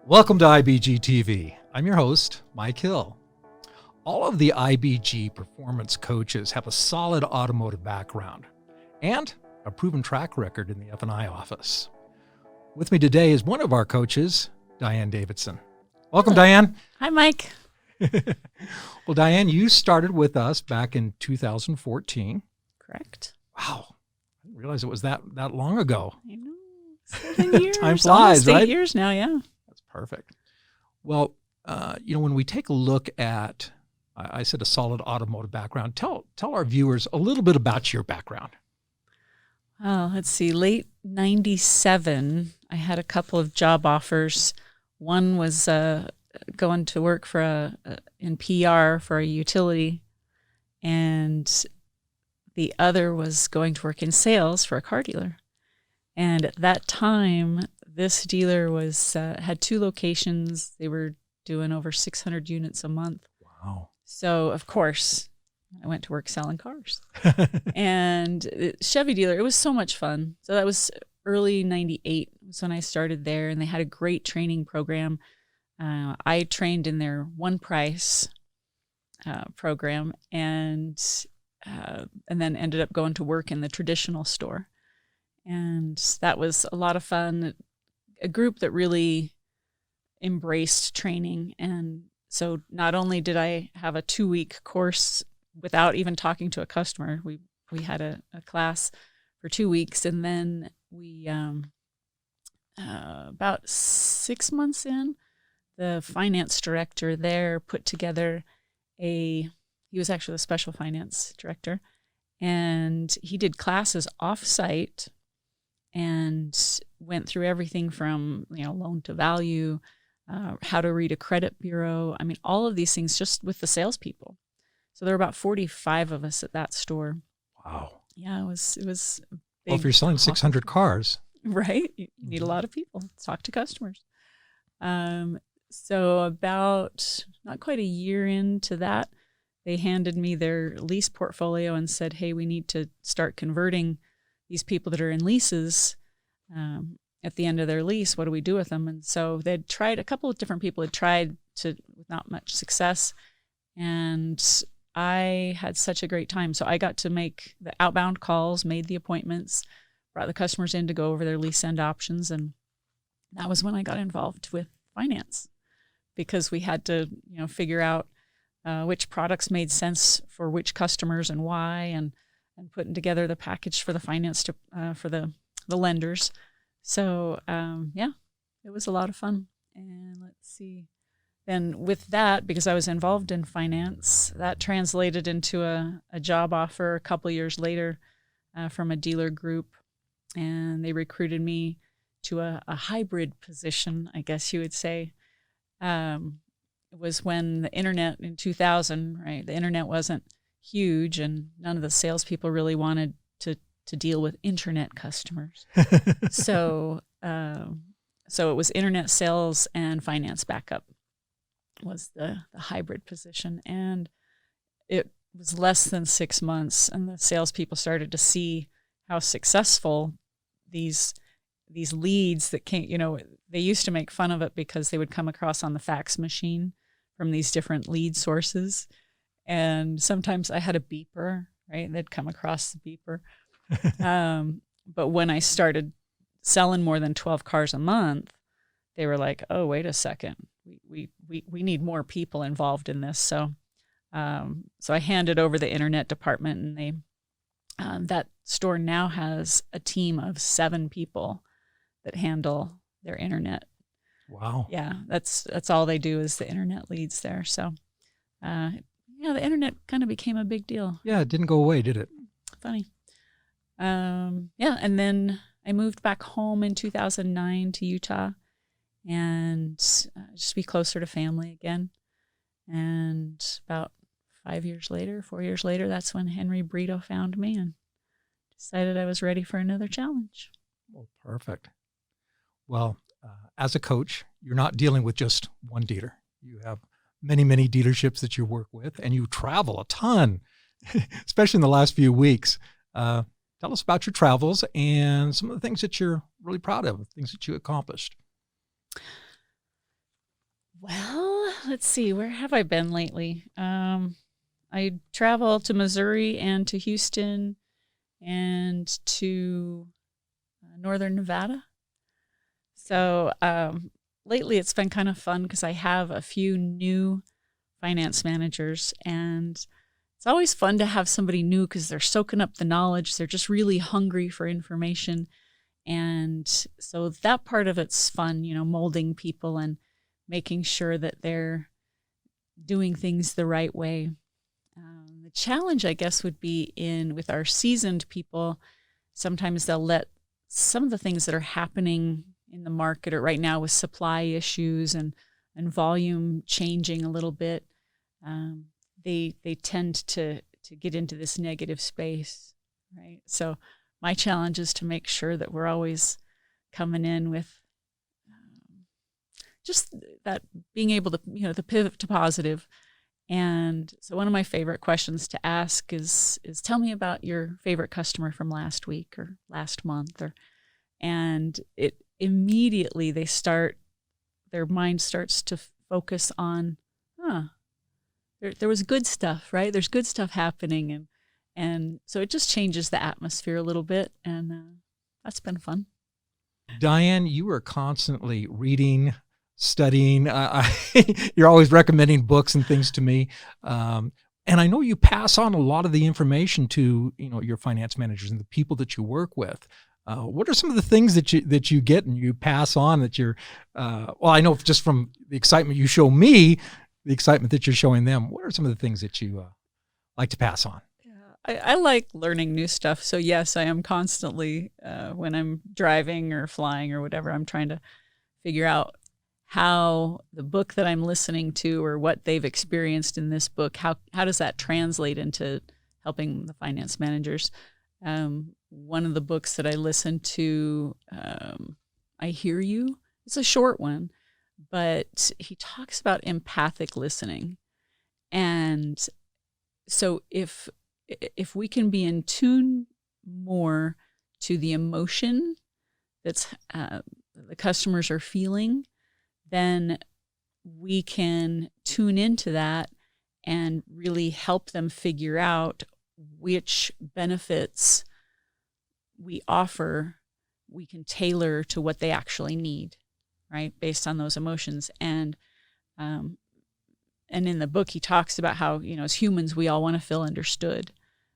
Welcome to IBG TV. I'm your host, Mike Hill. All of the IBG performance coaches have a solid automotive background and a proven track record in the F&I office. With me today is one of our coaches, Diane Davidson. Welcome, Diane. Hi, Mike. Well, Diane, you started with us back in 2014. Correct. Wow. I didn't realize it was that long ago. I know. 7 years. Time flies, almost 8 right? years now, yeah. That's perfect. Well, when we take a look at, I said a solid automotive background, tell our viewers a little bit about your background. Let's see. Late 97, I had a couple of job offers. One was going to work for in PR for a utility, and the other was going to work in sales for a car dealer. And at that time, this dealer was had 2 locations. They were doing over 600 units a month. Wow. So, of course, I went to work selling cars. And Chevy dealer, it was so much fun. So that was early 98 was when I started there, and they had a great training program. I trained in their one price program and then ended up going to work in the traditional store. And that was a lot of fun. A group that really embraced training. And so not only did I have a 2-week course without even talking to a customer, we had a class for 2 weeks, and then we about 6 months in, the finance director there put together he was actually the special finance director, and he did classes off-site and went through everything from, loan to value, how to read a credit bureau. I mean, all of these things just with the salespeople. So there were about 45 of us at that store. Wow. Yeah, it was big. Well, if you're selling 600 cars. Right. You need a lot of people to talk to customers. So about not quite a year into that, they handed me their lease portfolio and said, hey, we need to start converting these people that are in leases at the end of their lease. What do we do with them? And so they'd tried, a couple of different people had tried to, with not much success. And I had such a great time. So I got to make the outbound calls, made the appointments, brought the customers in to go over their lease end options. And that was when I got involved with finance, because we had to, figure out which products made sense for which customers and why, and putting together the package for the finance for the lenders. So, it was a lot of fun. And let's see. Then with that, because I was involved in finance, that translated into a job offer a couple of years later from a dealer group. And they recruited me to a hybrid position, I guess you would say. It was when the internet in 2000, right? The internet wasn't huge, and none of the salespeople really wanted to deal with internet customers. So it was internet sales and finance backup was the hybrid position. And it was less than 6 months, and the salespeople started to see how successful these leads that came, they used to make fun of it because they would come across on the fax machine from these different lead sources. And sometimes I had a beeper, right? They'd come across the beeper. But when I started selling more than 12 cars a month, they were like, oh, wait a second. We need more people involved in this. So I handed over the internet department, and that store now has a team of 7 people that handle their internet. Wow. Yeah, that's all they do is the internet leads there. So, the internet kind of became a big deal. Yeah, it didn't go away, did it? Funny. And then I moved back home in 2009 to Utah, and just to be closer to family again. And about 4 years later, that's when Henry Brito found me and decided I was ready for another challenge. Well, perfect. Well, as a coach, you're not dealing with just one dealer. You have many, many dealerships that you work with, and you travel a ton, especially in the last few weeks. Tell us about your travels and some of the things that you're really proud of, things that you accomplished. let's see, where have I been lately? I travel to Missouri and to Houston and to northern Nevada. So lately it's been kind of fun because I have a few new finance managers, and it's always fun to have somebody new because they're soaking up the knowledge. They're just really hungry for information. And so that part of it's fun, molding people and making sure that they're doing things the right way. The challenge, I guess, would be with our seasoned people. Sometimes they'll let some of the things that are happening in the market or right now with supply issues and volume changing a little bit. They tend to get into this negative space, right? So my challenge is to make sure that we're always coming in with just that being able to, the pivot to positive. And so one of my favorite questions to ask is tell me about your favorite customer from last week or last month, and it immediately their mind starts to focus on, there was good stuff, right? There's good stuff happening. And so it just changes the atmosphere a little bit. And that's been fun. Diane, you are constantly reading, studying. You're always recommending books and things to me. And I know you pass on a lot of the information to, your finance managers and the people that you work with. What are some of the things that you get and you pass on that you're, I know just from the excitement you show me, the excitement that you're showing them, what are some of the things that you like to pass on? I like learning new stuff. So yes, I am constantly, when I'm driving or flying or whatever, I'm trying to figure out how the book that I'm listening to or what they've experienced in this book, how does that translate into helping the finance managers? One of the books that I listened to, I Hear You. It's a short one, but he talks about empathic listening. And so if we can be in tune more to the emotion that's the customers are feeling, then we can tune into that and really help them figure out which benefits we offer we can tailor to what they actually need, right, based on those emotions. And in the book, he talks about how, as humans, we all want to feel understood.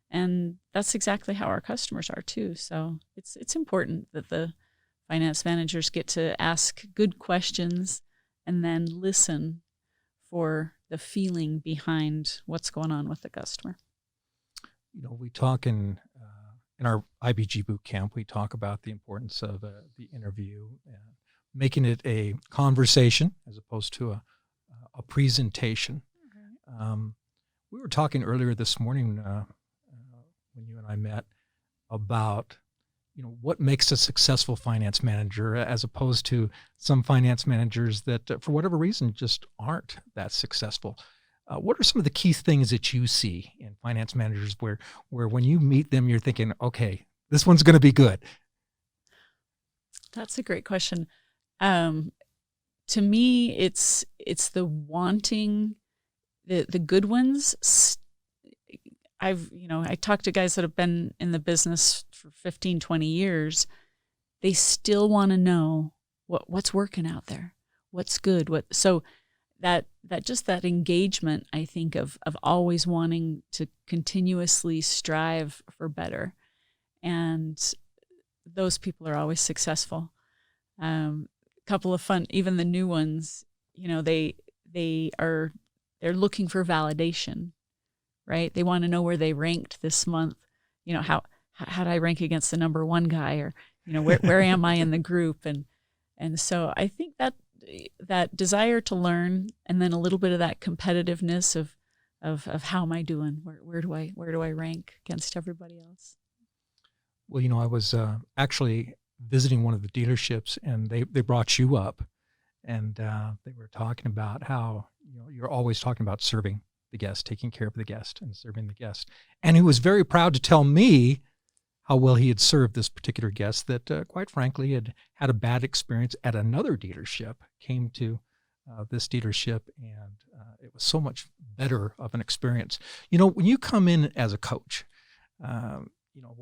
And that's exactly how our customers are too. So it's important that the finance managers get to ask good questions and then listen for the feeling behind what's going on with the customer. We talk in our IBG boot camp, we talk about the importance of the interview, making it a conversation as opposed to a presentation. Mm-hmm. We were talking earlier this morning when you and I met about what makes a successful finance manager as opposed to some finance managers that for whatever reason just aren't that successful. What are some of the key things that you see in finance managers where when you meet them, you're thinking, okay, this one's going to be good? That's a great question. To me, it's the wanting the good ones. I talk to guys that have been in the business for 15, 20 years. They still want to know what's working out there, what's good. So that engagement, I think, of always wanting to continuously strive for better. And those people are always successful. Couple of fun, even the new ones, they're looking for validation, right? They want to know where they ranked this month. How did I rank against the number one guy, or where am I in the group? And so I think that desire to learn, and then a little bit of that competitiveness of how am I doing? Where do I rank against everybody else? Well, I was actually visiting one of the dealerships, and they brought you up, and they were talking about how you're always talking about serving the guest, taking care of the guest, and serving the guest. And he was very proud to tell me how well he had served this particular guest that, quite frankly, had a bad experience at another dealership, came to this dealership, and it was so much better of an experience. You know, when you come in as a coach, you know,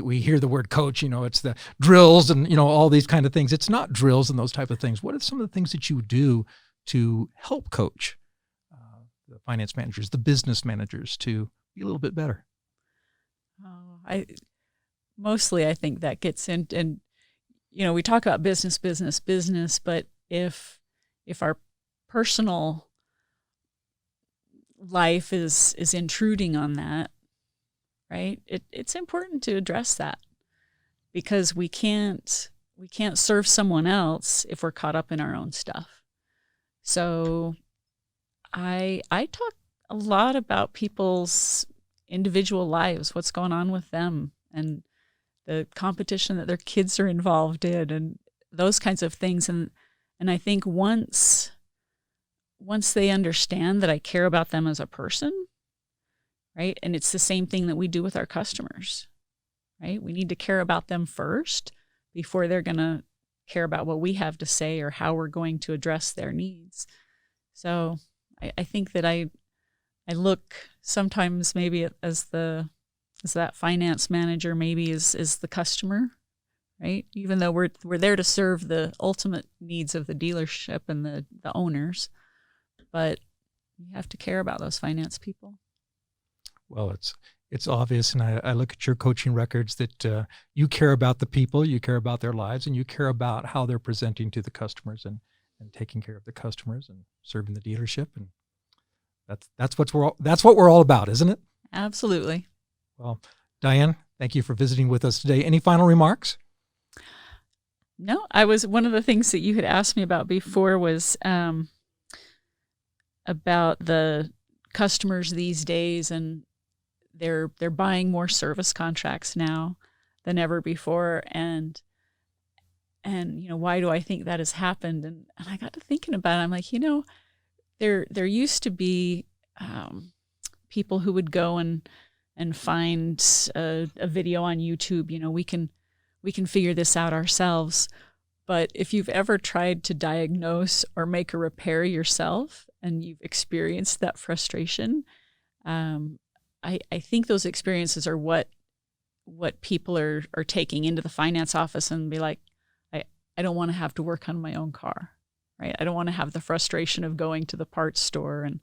we hear the word coach, you know, it's the drills and, you know, all these kind of things. It's not drills and those type of things. What are some of the things that you do to help coach the finance managers, the business managers to be a little bit better? I think that gets in, and, you know, we talk about business, but if our personal life is intruding on that, right? It's important to address that, because we can't serve someone else if we're caught up in our own stuff. So I talk a lot about people's individual lives, what's going on with them, and the competition that their kids are involved in, and those kinds of things. And I think once they understand that I care about them as a person, right? And it's the same thing that we do with our customers, right? We need to care about them first before they're going to care about what we have to say or how we're going to address their needs. So I think that I look sometimes maybe as that finance manager, maybe is the customer, right? Even though we're there to serve the ultimate needs of the dealership and the owners, but you have to care about those finance people. Well, it's obvious, and I look at your coaching records that you care about the people, you care about their lives, and you care about how they're presenting to the customers and taking care of the customers and serving the dealership, and that's what we're all about, isn't it? Absolutely. Well, Diane, thank you for visiting with us today. Any final remarks? No, one of the things that you had asked me about before was about the customers these days, and they're buying more service contracts now than ever before, and you know, why do I think that has happened? And I got to thinking about it. I'm like, you know, there used to be people who would go and find a video on YouTube. You know, we can figure this out ourselves. But if you've ever tried to diagnose or make a repair yourself and you've experienced that frustration, I think those experiences are what people are taking into the finance office and be like, I don't want to have to work on my own car, right? I don't want to have the frustration of going to the parts store and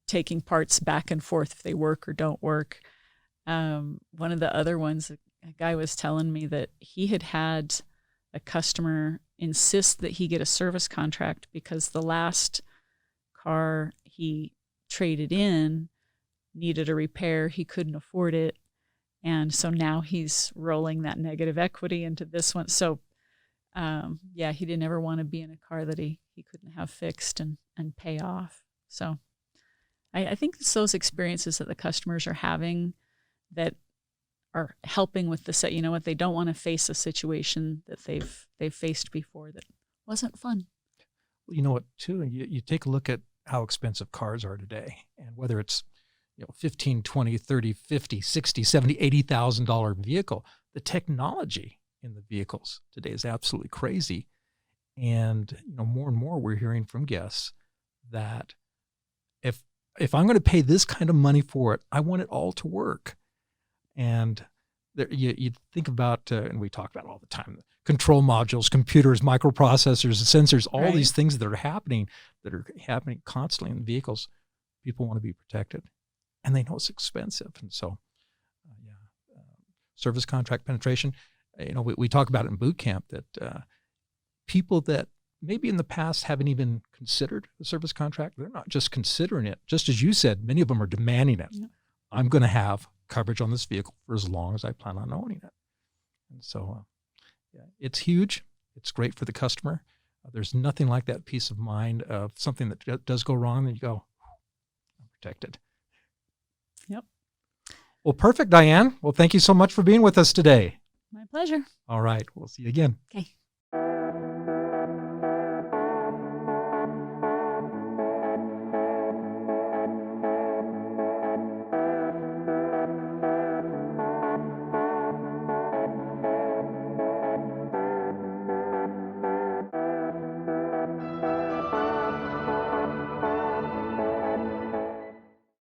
taking parts back and forth if they work or don't work. One of the other ones, a guy was telling me that he had a customer insist that he get a service contract because the last car he traded in needed a repair. He couldn't afford it. And so now he's rolling that negative equity into this one. So, he didn't ever want to be in a car that he couldn't have fixed and pay off. So I think it's those experiences that the customers are having that are helping with the set. You know what? They don't want to face a situation that they've faced before that wasn't fun. Well, you know what, too? You take a look at how expensive cars are today, and whether it's, you know, $15,000, $20,000, $30,000, $50,000, $60,000, $70,000, $80,000 vehicle, the technology in the vehicles today is absolutely crazy. And, you know, more and more we're hearing from guests that if I'm going to pay this kind of money for it, I want it all to work. And you think about, and we talk about it all the time, control modules, computers, microprocessors, sensors, all Right. these things that are happening constantly in vehicles. People want to be protected, and they know it's expensive. And so, service contract penetration, you know, we talk about it in boot camp that people that maybe in the past haven't even considered a service contract, they're not just considering it. Just as you said, many of them are demanding it. Yeah. I'm going to have coverage on this vehicle for as long as I plan on owning it. And so, it's huge. It's great for the customer. There's nothing like that peace of mind of something that does go wrong, and you go, I'm protected. Yep. Well, perfect, Diane. Well, thank you so much for being with us today. My pleasure. All right. We'll see you again. Okay.